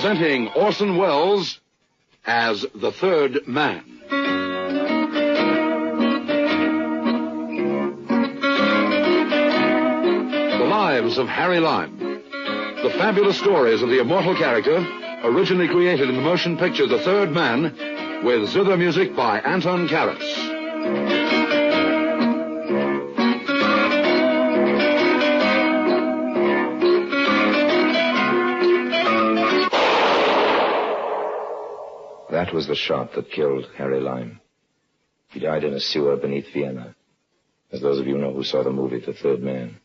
presenting Orson Welles as the Third Man. The Lives of Harry Lime. The fabulous stories of the immortal character, originally created in the motion picture The Third Man, with zither music by Anton Karas. That was the shot that killed Harry Lime. He died in a sewer beneath Vienna, as those of you know who saw the movie The Third Man.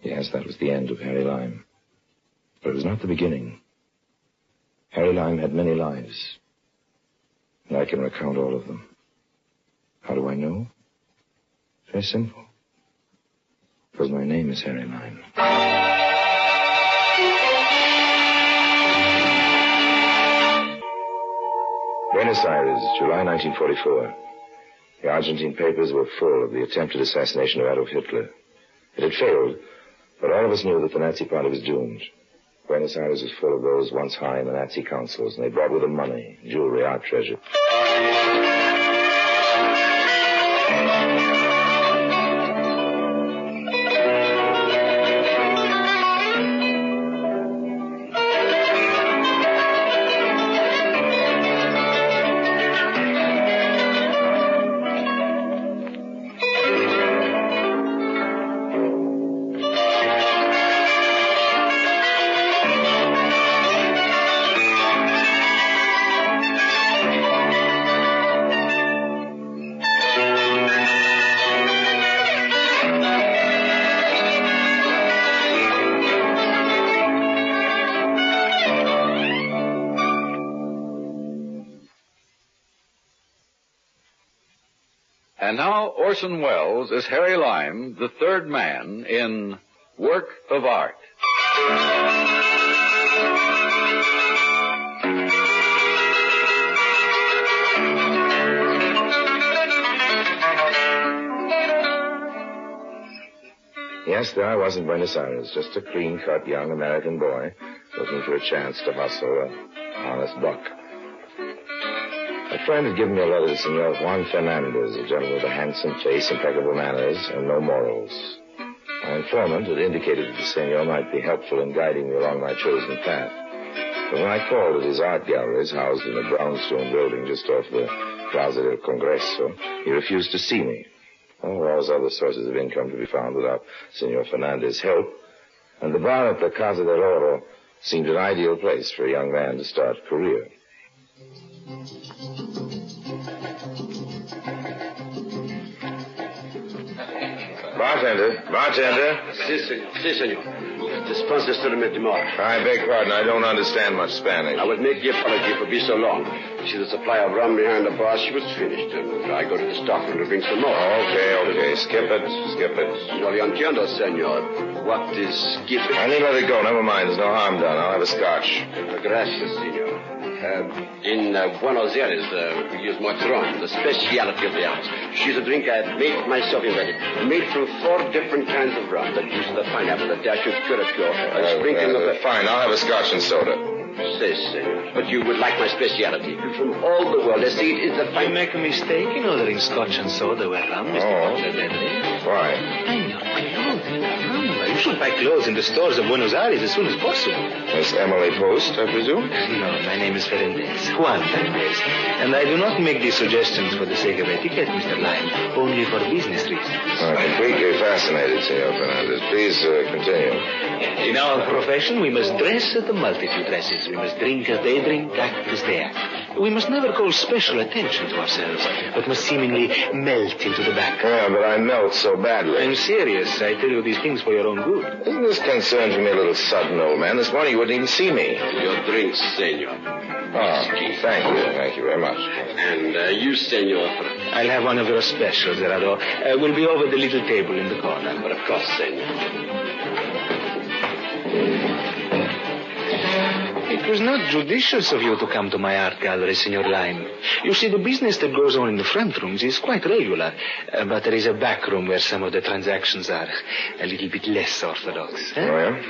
Yes, that was the end of Harry Lime. But it was not the beginning. Harry Lime had many lives, and I can recount all of them. How do I know? Very simple. Because my name is Harry Lime. Buenos Aires, July 1944. The Argentine papers were full of the attempted assassination of Adolf Hitler. It had failed, but all of us knew that the Nazi Party was doomed. Buenos Aires was full of those once high in the Nazi councils, and they brought with them money, jewelry, art treasure. And now Orson Welles is Harry Lime, the Third Man, in Work of Art. Yes, there I was in Buenos Aires, just a clean-cut young American boy looking for a chance to hustle an honest buck. A friend had given me a letter to Senor Juan Fernandez, a gentleman with a handsome face, impeccable manners, and no morals. My informant had indicated that the senor might be helpful in guiding me along my chosen path. But when I called at his art galleries, housed in a brownstone building just off the Plaza del Congreso, he refused to see me. There were always other sources of income to be found without Senor Fernandez's help, and the bar at the Casa del Oro seemed an ideal place for a young man to start a career. Bartender. Si, senor. Dispense this to the mort. I beg pardon, I don't understand much Spanish. I would make the apology for being so long. See the supply of rum behind the bar, she was finished, and I go to the stockroom to bring some more. Okay. Skip it. No le entiendo, senor. What is skipping? I need to let it go. Never mind, there's no harm done. I'll have a scotch. Gracias, senor. In Buenos Aires, we use Matron, the speciality of the house. She's a drink I made myself invented. Made from 4 different kinds of rum. The juice of the pineapple, the dash of curacao, a sprinkling of the... Fine, I'll have a scotch and soda. Say, senor. But you would like my speciality. From all the world, they say it is the You make a mistake in ordering scotch and soda where rum, Mr. Ponce. Why? And your clothes. Remember, you should buy clothes in the stores of Buenos Aires as soon as possible. Miss Emily Post, I presume? No, my name is Juan Fernandez. And I do not make these suggestions for the sake of etiquette, Mr. Lime, only for business reasons. I'm completely fascinated, Senor Fernandez. Please continue. In our profession, we must dress as the multitude dresses. We must drink as they drink, act as they act. We must never call special attention to ourselves, but must seemingly melt into the background. Yeah, but I melt so badly. I'm serious. I tell you these things for your own good. Isn't this concern for me a little sudden, old man? This morning you wouldn't even see me. Your drinks, senor. Oh, thank you very much. And you, senor. I'll have one of your specials, Gerardo. We'll be over the little table in the corner. But of course, senor. It was not judicious of you to come to my art gallery, Senor Lime. You see, the business that goes on in the front rooms is quite regular, but there is a back room where some of the transactions are a little bit less orthodox. Oh, yeah?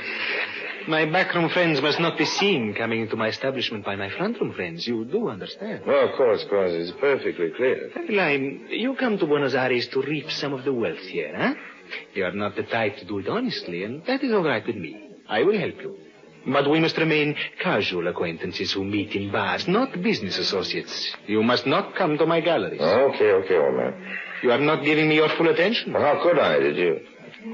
My backroom friends must not be seen coming into my establishment by my front-room friends. You do understand? Well, of course. It's perfectly clear. Caroline, you come to Buenos Aires to reap some of the wealth here, huh? You are not the type to do it honestly, and that is all right with me. I will help you. But we must remain casual acquaintances who meet in bars, not business associates. You must not come to my galleries. Okay, old man. You are not giving me your full attention. Well, how could I? Did you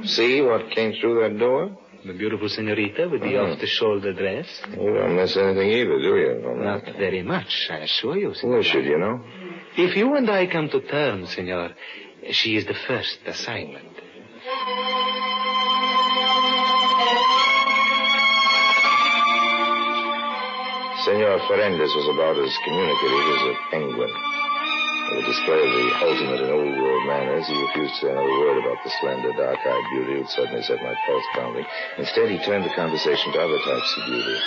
see what came through that door? The beautiful senorita with the off-the-shoulder dress. You don't miss anything either, do you? Not very much, I assure you, senor. Well, should you know? If you and I come to terms, senor, she is the first assignment. Senor Ferendez was about as communicative as a penguin. With a display of the ultimate in old-world manners, he refused to say another word about the slender, dark-eyed beauty who suddenly set my pulse pounding. Instead, he turned the conversation to other types of beauty,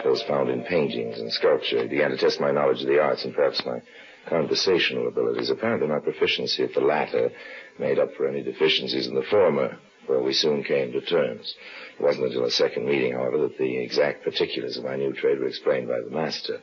those found in paintings and sculpture. He began to test my knowledge of the arts and perhaps my conversational abilities. Apparently, my proficiency at the latter made up for any deficiencies in the former, where we soon came to terms. It wasn't until a second meeting, however, that the exact particulars of my new trade were explained by the master.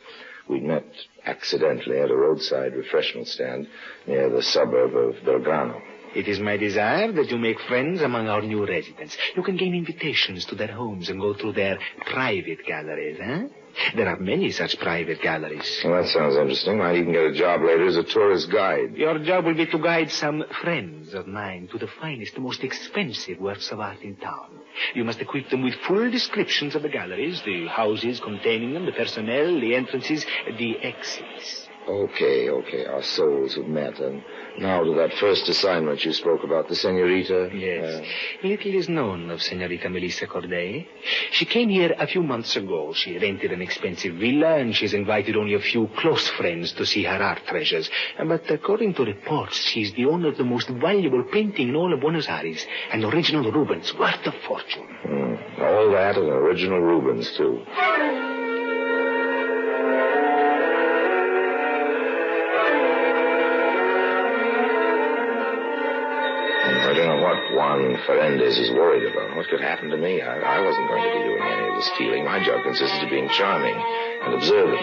We'd met accidentally at a roadside refreshment stand near the suburb of Belgrano. It is my desire that you make friends among our new residents. You can gain invitations to their homes and go through their private galleries, huh? There are many such private galleries. Well, that sounds interesting. Might even get a job later as a tourist guide. Your job will be to guide some friends of mine to the finest, the most expensive works of art in town. You must equip them with full descriptions of the galleries, the houses containing them, the personnel, the entrances, the exits. Okay. Our souls have met. And now to that first assignment you spoke about, the senorita. Yes. Little is known of Senorita Melissa Corday. She came here a few months ago. She rented an expensive villa, and she's invited only a few close friends to see her art treasures. But according to reports, she's the owner of the most valuable painting in all of Buenos Aires, an original Rubens, worth a fortune. All that and original Rubens, too. I don't know what Juan Ferendez is worried about. What could happen to me? I wasn't going to be doing any of the stealing. My job consisted of being charming and observant.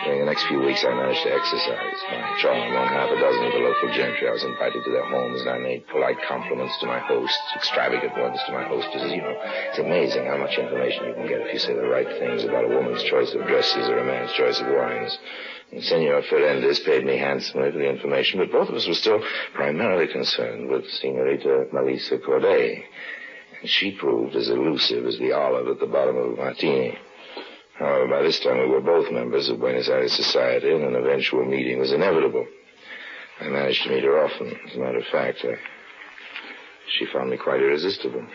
During the next few weeks, I managed to exercise my charm among half a dozen of the local gentry. I was invited to their homes, and I made polite compliments to my hosts, extravagant ones to my hostesses. You know, it's amazing how much information you can get if you say the right things about a woman's choice of dresses or a man's choice of wines. And Senor Ferendez paid me handsomely for the information, but both of us were still primarily concerned with Senorita Melissa Corday. And she proved as elusive as the olive at the bottom of a martini. However, by this time we were both members of Buenos Aires society, and an eventual meeting was inevitable. I managed to meet her often. As a matter of fact, she found me quite irresistible.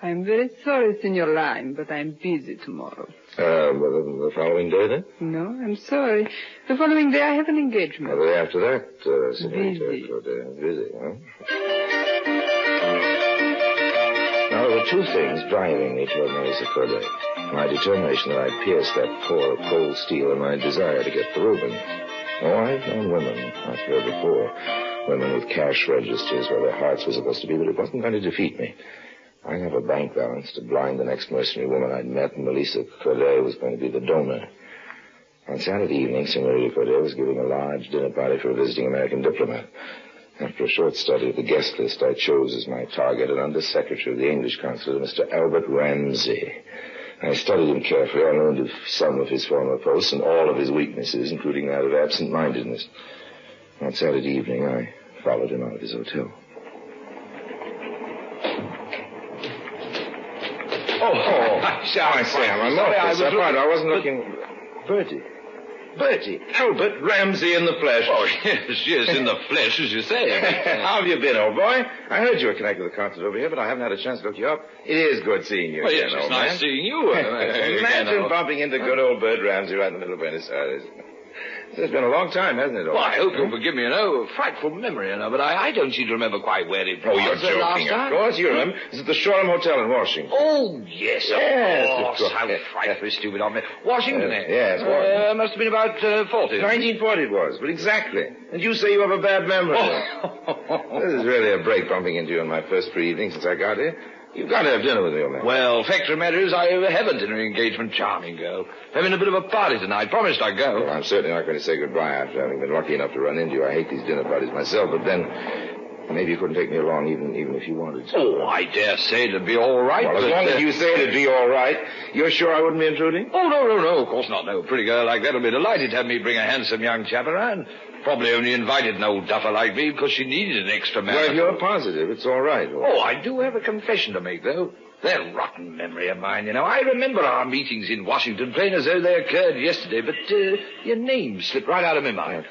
I'm very sorry, Senor Lime, but I'm busy tomorrow. The following day, then? No, I'm sorry. The following day I have an engagement. The day after that, Senorita Corday. Busy, huh? Now, there were two things driving me toward Melissa Corday. My determination that I'd pierce that core of cold steel and my desire to get the Rubens. Oh, I've known women, I've heard before, women with cash registers where their hearts were supposed to be, but it wasn't going to defeat me. I have a bank balance to blind the next mercenary woman I'd met, and Melissa Corday was going to be the donor. On Saturday evening, Senorita Corday was giving a large dinner party for a visiting American diplomat. After a short study of the guest list, I chose as my target an undersecretary of the English consulate, Mr. Albert Ramsey. I studied him carefully. I learned of some of his former posts and all of his weaknesses, including that of absent-mindedness. On Saturday evening, I followed him out of his hotel. Shall I say, I'm sorry, I wasn't looking... Bertie. Albert Ramsey in the flesh. Oh, yes, in the flesh, as you say. How have you been, old boy? I heard you were connected with the concert over here, but I haven't had a chance to look you up. It is good seeing you again, Yes, it's old nice man. seeing you. Imagine bumping into good old Bert Ramsey right in the middle of Buenos Aires. It's been a long time, hasn't it? Well, I hope you'll forgive me, frightful memory, but I don't seem to remember quite where it was. Oh, you're joking, of course. You remember. It's at the Shoreham Hotel in Washington. Oh, yes, Yes, of course. How frightfully stupid of me. Washington, eh? Yes, Washington. Must have been about 40. 1940 it was, but exactly. And you say you have a bad memory. This is really a break bumping into you on my first free evening since I got here. You've got to have dinner with me, old man. Well, fact of the matter is, I have a dinner engagement. Charming girl. Having a bit of a party tonight. Promised I'd go. Well, I'm certainly not going to say goodbye after having been lucky enough to run into you. I hate these dinner parties myself, but then maybe you couldn't take me along even if you wanted to. Oh, I dare say it'd be all right. Well, as long as you say it'd be all right, you're sure I wouldn't be intruding? Oh, no, of course not. No, a pretty girl like that will be delighted to have me bring a handsome young chap around. Probably only invited an old duffer like me because she needed an extra man. Well, if you're positive, it's all right. Oh, I do have a confession to make, though. They're a rotten memory of mine, you know. I remember our meetings in Washington plain as though they occurred yesterday, but your name slipped right out of my mind.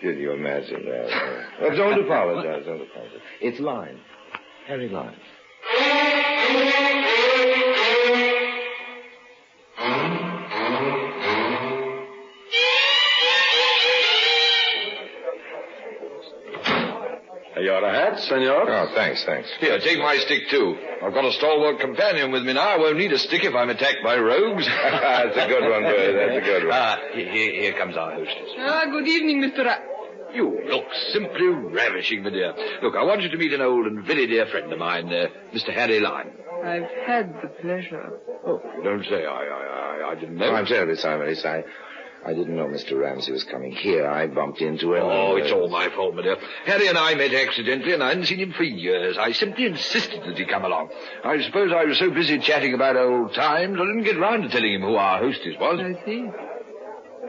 Can you imagine that? Well, don't apologize. It's Lyme. Harry Lyme. Your hat, senor? Oh, thanks. Here, take my stick, too. I've got a stalwart companion with me now. I won't need a stick if I'm attacked by rogues. That's a good one, Bertie. That's a good one. Here comes our hostess. Good evening, Mr. You look simply ravishing, my dear. Look, I want you to meet an old and very dear friend of mine, Mr. Harry Lyme. I've had the pleasure. Oh, don't say I didn't know. Oh, I'm terribly sorry, Miss. I didn't know Mr. Ramsey was coming here. I bumped into him. Oh, it's all my fault, my dear. Harry and I met accidentally, and I hadn't seen him for years. I simply insisted that he come along. I suppose I was so busy chatting about old times, I didn't get round to telling him who our hostess was. I see.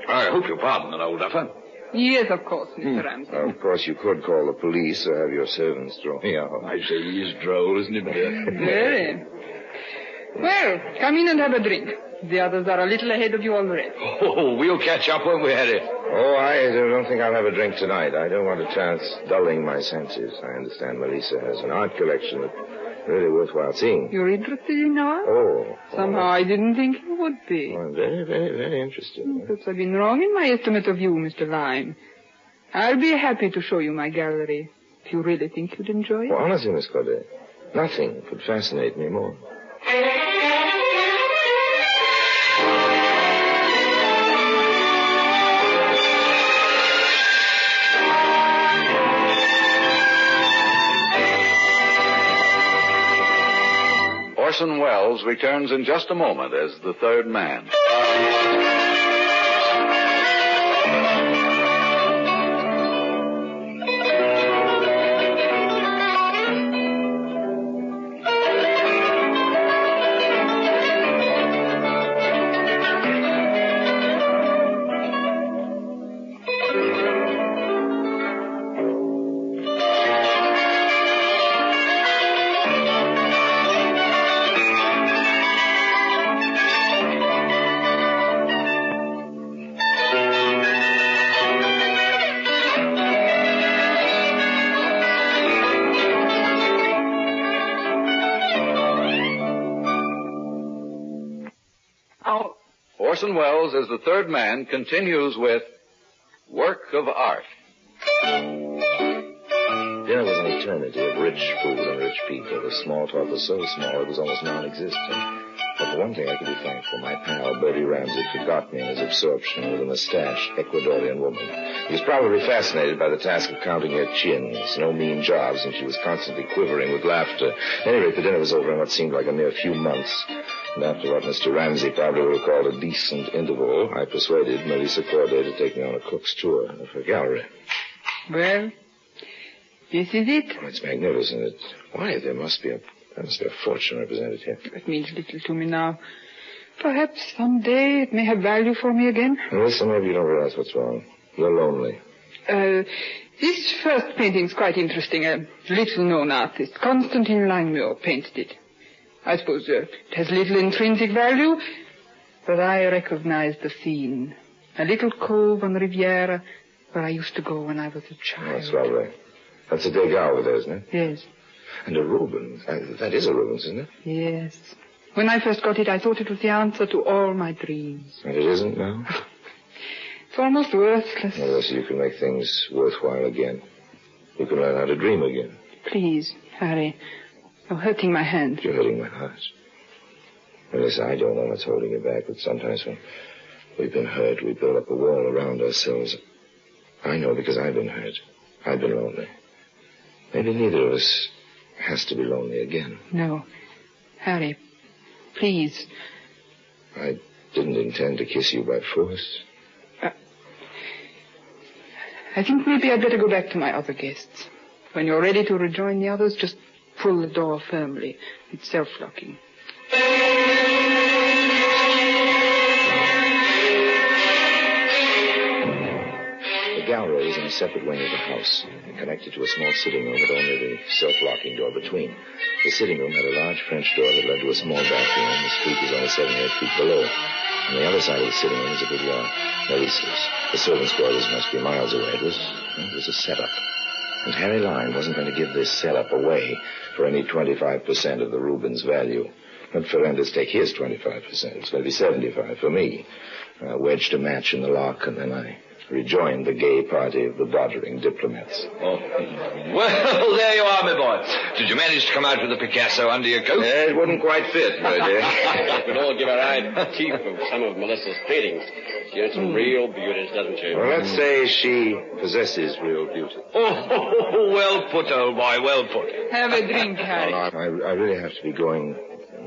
I hope you'll pardon an old duffer. Yes, of course, Mr. Ramsey. Well, of course, you could call the police or have your servants throw me out. I say he is droll, isn't he, my dear? Very. Well, come in and have a drink. The others are a little ahead of you already. Oh, we'll catch up, won't we, Harry? Oh, I don't think I'll have a drink tonight. I don't want a chance dulling my senses. I understand Melissa has an art collection that's really worthwhile seeing. You're interested in art? Oh. Somehow I didn't think you would be. Oh, I'm very, very, very interested. Perhaps I've been wrong in my estimate of you, Mr. Lyme. I'll be happy to show you my gallery, if you really think you'd enjoy it. Well, honestly, Miss Corday, nothing could fascinate me more. Orson Welles returns in just a moment as the third man. Orson Welles as the third man continues with Work of Art. Dinner was an eternity of rich food and rich people. The small talk was so small it was almost non-existent. But for one thing I could be thankful. My pal, Bertie Ramsey, forgot me in his absorption with a mustached Ecuadorian woman. He was probably fascinated by the task of counting her chins. No mean jobs, and she was constantly quivering with laughter. At any rate, the dinner was over in what seemed like a mere few months. And after what Mr. Ramsey probably would have called a decent interval, I persuaded Melissa Corday to take me on a cook's tour of her gallery. Well, this is it. Oh, it's magnificent. Why, there must be a fortune represented here. It means little to me now. Perhaps someday it may have value for me again. Melissa, maybe you don't realize what's wrong. You're lonely. This first painting's quite interesting. A little-known artist, Constantine Langmuir, painted it. I suppose it has little intrinsic value, but I recognize the scene. A little cove on the Riviera where I used to go when I was a child. Oh, that's lovely. That's a Degas over there, isn't it? Yes. And a Rubens. That is a Rubens, isn't it? Yes. When I first got it, I thought it was the answer to all my dreams. And it isn't now? It's almost worthless. Well, so you can make things worthwhile again. You can learn how to dream again. Please, Harry. You're hurting my hand. You're hurting my heart. Well, listen, I don't know what's holding you back, but sometimes when we've been hurt, we build up a wall around ourselves. I know because I've been hurt. I've been lonely. Maybe neither of us has to be lonely again. No. Harry, please. I didn't intend to kiss you by force. I think maybe I'd better go back to my other guests. When you're ready to rejoin the others, just pull the door firmly. It's self-locking. The gallery is in a separate wing of the house, connected to a small sitting room with only the self-locking door between. The sitting room had a large French door that led to a small bathroom, and the street was only 7 or 8 feet below. On the other side of the sitting room was a boudoir. Melissa's. The servants' quarters must be miles away. It was a setup. And Harry Lyme wasn't going to give this setup away for any 25% of the Rubens' value. Let Ferendez take his 25%. It's going to be 75 for me. I wedged a match in the lock, and then I rejoined the gay party of the doddering diplomats. Oh. Well, there you are, my boy. Did you manage to come out with the Picasso under your coat? It wouldn't quite fit, my dear. We could all give our eye teeth of some of Melissa's paintings. She has some real beauties, doesn't she? Well, let's say she possesses real beauty. Oh, well put, old boy, well put. Have a drink, Harry. I really have to be going,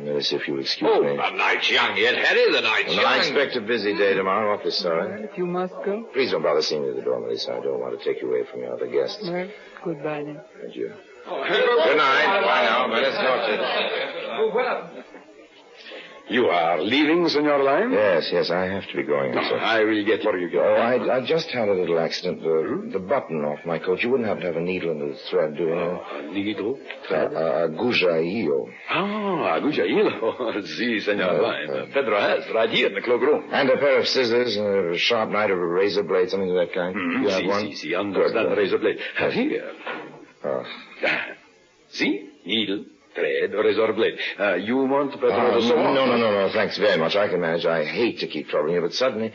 Melissa, if you'll excuse me. The night's young yet, Harry, the night's young. I expect a busy day tomorrow. Awfully sorry. If you must go. Please don't bother seeing me at the door, Melissa. I don't want to take you away from your other guests. Well, goodbye then. Adieu. Good night. Bye now. Buenas noches. You are leaving, Senor Lyme? Yes, I have to be going. No, I will get where you go. Oh, I just had a little accident. The button off my coat. You wouldn't happen to have a needle and a thread, do you? A needle? Agujaillo. Ah, agujaillo. Si, Senor Lyme. Pedro has, right here in the cloakroom. And a pair of scissors and a sharp knife or a razor blade, something of that kind. You have one? Si, understand, razor blade. Have here. Oh. See? Needle. Thread, razor blade. You want Pedro to sew? No, thanks very much. I can manage. I hate to keep troubling you, but suddenly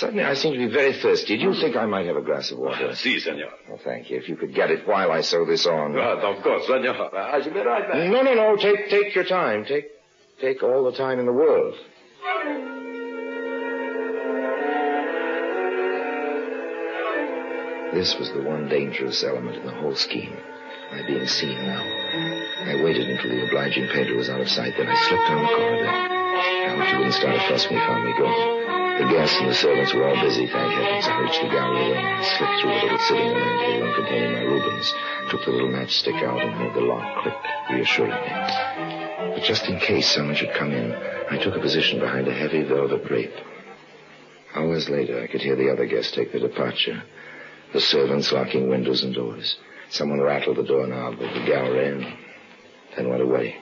I seem to be very thirsty. Do you think I might have a glass of water? Si, senor. Oh, thank you. If you could get it while I sew this on. Of course, senor. I shall be right back. No. Take your time. Take all the time in the world. This was the one dangerous element in the whole scheme. My being seen now. I waited until the obliging painter was out of sight, then I slipped down the corridor. I hoped he wouldn't start a fuss when he found me going. The guests and the servants were all busy, thank heavens. I reached the gallery wing and slipped through the little sitting room into the room containing my Rubens, took the little matchstick out and heard the lock click reassuringly. But just in case someone should come in, I took a position behind a heavy velvet drape. Hours later, I could hear the other guests take their departure, the servants locking windows and doors. Someone rattled the doorknob of the gallery and then went away.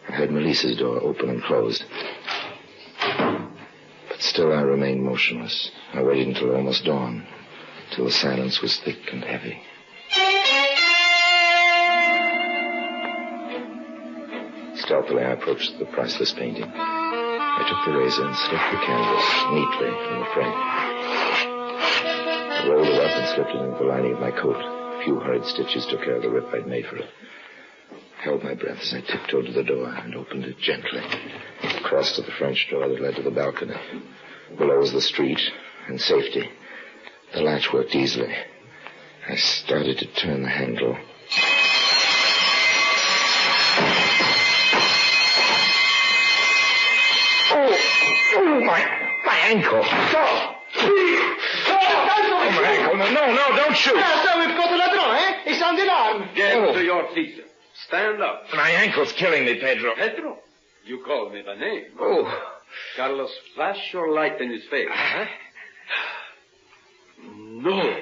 I heard Melissa's door open and close. But still I remained motionless. I waited until almost dawn, till the silence was thick and heavy. Stealthily, I approached the priceless painting. I took the razor and slipped the canvas neatly from the frame. I rolled it up and slipped it into the lining of my coat. A few hurried stitches took care of the rip I'd made for it. I held my breath as I tiptoed to the door and opened it gently. Crossed to the French door that led to the balcony. Below was the street and safety. The latch worked easily. I started to turn the handle. Oh, my ankle. Stop! Oh, my ankle. No, don't shoot. So we've got a ladron, eh? It's on the alarm. Get to your feet. Stand up. My ankle's killing me, Pedro. Pedro, you called me by name. Oh. Carlos, flash your light in his face. Uh-huh. No.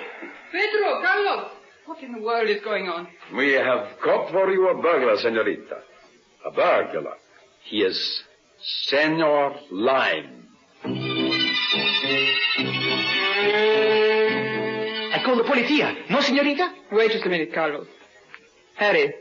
Pedro, Carlos, what in the world is going on? We have caught for you a burglar, senorita. A burglar. He is Senor Lyme. I call the policia. No, senorita? Wait just a minute, Carlos. Harry,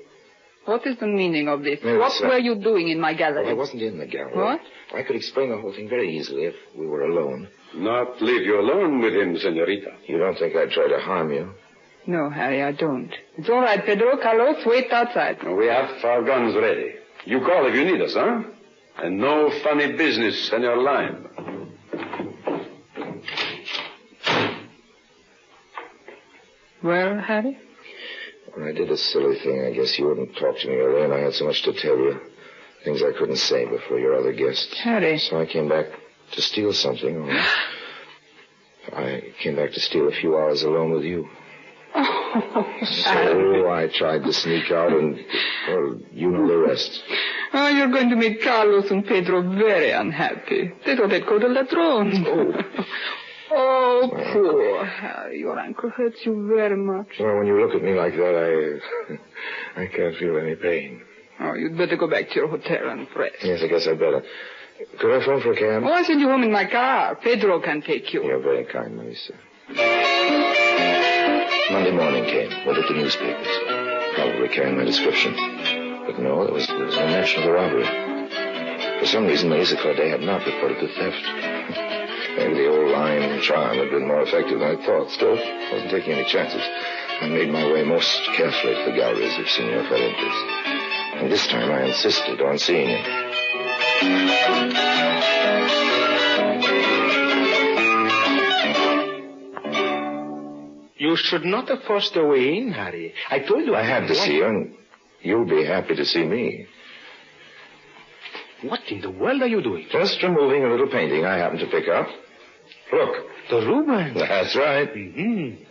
what is the meaning of this? Well, what sir, were you doing in my gallery? Well, I wasn't in the gallery. What? I could explain the whole thing very easily if we were alone. Not leave you alone with him, senorita. You don't think I'd try to harm you? No, Harry, I don't. It's all right, Pedro. Carlos, wait outside. We have our guns ready. You call if you need us, huh? And no funny business, Senor Lyme. Well, Harry? When I did a silly thing, I guess you wouldn't talk to me earlier, and I had so much to tell you. Things I couldn't say before your other guests. Harry. So I came back to steal something. I came back to steal a few hours alone with you. So I tried to sneak out and, well, you know the rest. Oh, you're going to make Carlos and Pedro very unhappy. They thought they'd go to Ladrone. Oh, poor Harry. Your ankle hurts you very much. Well, when you look at me like that, I can't feel any pain. Oh, you'd better go back to your hotel and rest. Yes, I guess I'd better. Could I phone for a cab? Oh, I'll send you home in my car. Pedro can take you. You're very kind, Melissa. Monday morning came. Went at the newspapers. Probably carrying my description. But no, there was no mention of the robbery. For some reason, Melissa Corday had not reported the theft. Maybe the old lying and charm had been more effective than I thought. Still, I wasn't taking any chances. I made my way most carefully to the galleries of Senor Ferrantes. And this time I insisted on seeing him. You should not have forced your way in, Harry. I told you I had to see you, and you'll be happy to see me. What in the world are you doing? Just removing a little painting I happened to pick up. Look. The Rubens. That's right. Mm-hmm.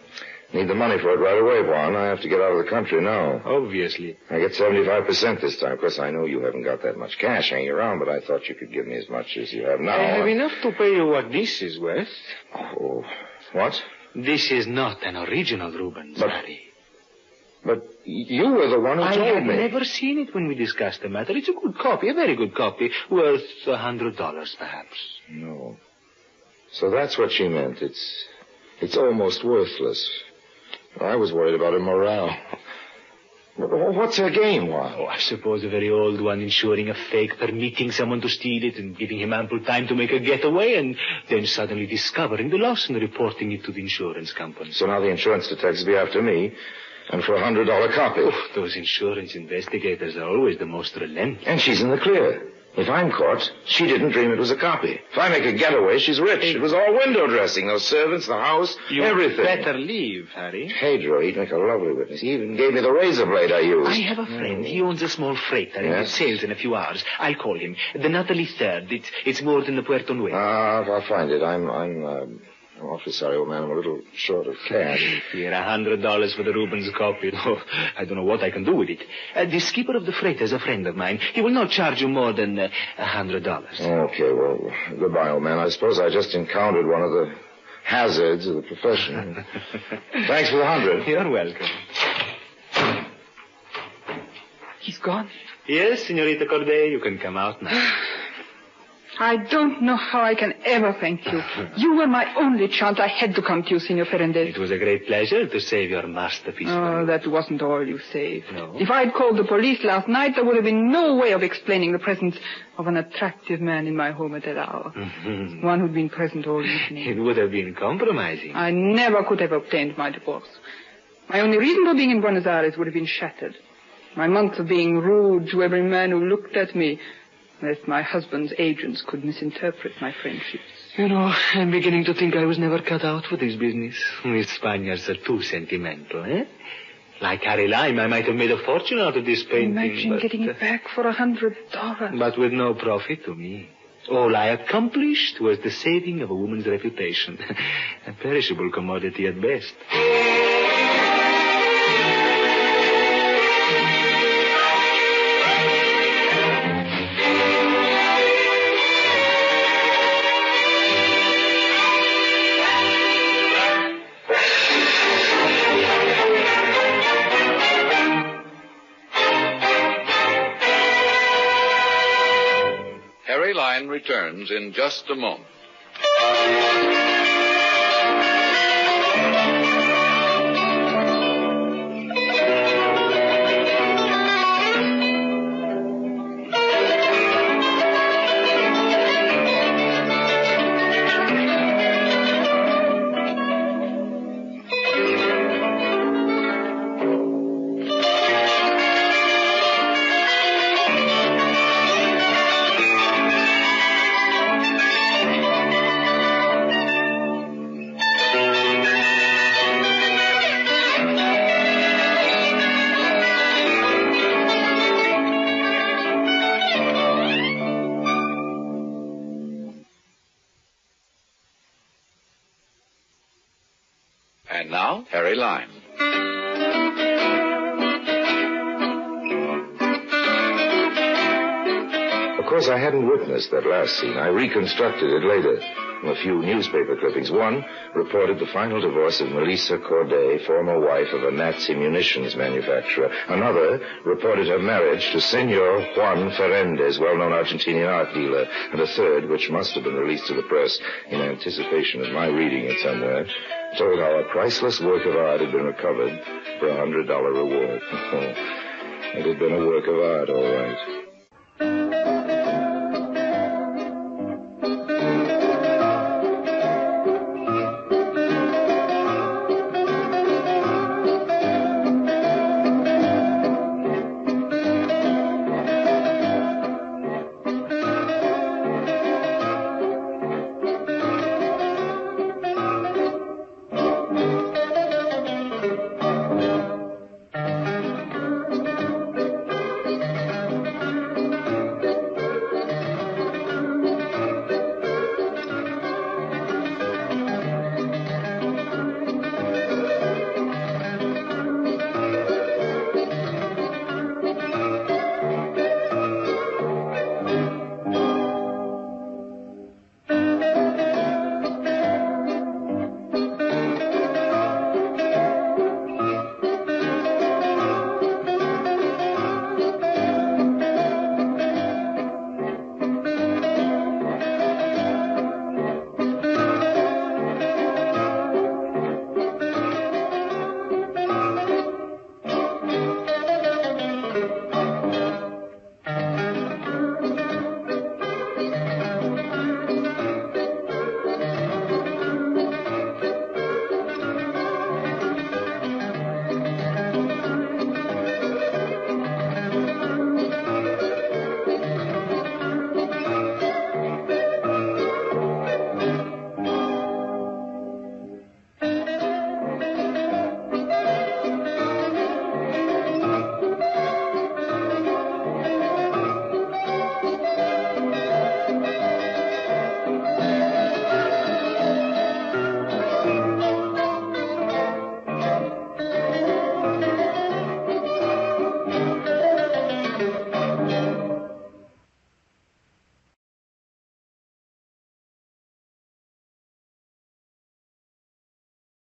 Need the money for it right away, Juan. I have to get out of the country now. Obviously. I get 75% this time. Of course, I know you haven't got that much cash hanging around, but I thought you could give me as much as you have now. I have enough to pay you what this is worth. Oh, what? This is not an original Rubens, Harry. But you were the one who told me. I had never seen it when we discussed the matter. It's a good copy, a very good copy, worth $100 perhaps. No. So that's what she meant. It's almost worthless. I was worried about her morale. What's her game, Juan? Oh, I suppose a very old one, insuring a fake, permitting someone to steal it and giving him ample time to make a getaway, and then suddenly discovering the loss and reporting it to the insurance company. So now the insurance detectives will be after me, and for $100 copy. Oh, those insurance investigators are always the most relentless. And she's in the clear. If I'm caught, she didn't dream it was a copy. If I make a getaway, she's rich. It was all window dressing, those servants, the house, everything. You better leave, Harry. Pedro, he'd make a lovely witness. He even gave me the razor blade I used. I have a friend. He owns a small freighter and it sails in a few hours. I'll call him. The Natalie 3rd. It's moored in the Puerto Nuevo. I'll find it. I'm awfully sorry, old man. I'm a little short of cash. Here, $100 for the Rubens copy. Oh, I don't know what I can do with it. The skipper of the freighter is a friend of mine. He will not charge you more than $100. Okay, well, goodbye, old man. I suppose I just encountered one of the hazards of the profession. Thanks for the $100. You're welcome. He's gone? Yes, Senorita Corday, you can come out now. I don't know how I can ever thank you. You were my only chance. I had to come to you, Senor Ferrantes. It was a great pleasure to save your masterpiece. Oh, that wasn't all you saved. No? If I'd called the police last night, there would have been no way of explaining the presence of an attractive man in my home at that hour. Mm-hmm. One who'd been present all evening. It would have been compromising. I never could have obtained my divorce. My only reason for being in Buenos Aires would have been shattered. My months of being rude to every man who looked at me, lest my husband's agents could misinterpret my friendships. You know, I'm beginning to think I was never cut out for this business. We Spaniards are too sentimental, eh? Like Harry Lime, I might have made a fortune out of this painting. Imagine getting it back for $100. But with no profit to me. All I accomplished was the saving of a woman's reputation. A perishable commodity at best. Returns in just a moment. Harry Lime. Of course, I hadn't witnessed that last scene. I reconstructed it later from a few newspaper clippings. One reported the final divorce of Melissa Corday, former wife of a Nazi munitions manufacturer. Another reported her marriage to Senor Juan Ferendez, well-known Argentinian art dealer. And a third, which must have been released to the press in anticipation of my reading it somewhere, told how a priceless work of art had been recovered for a $100 reward. It had been a work of art, all right.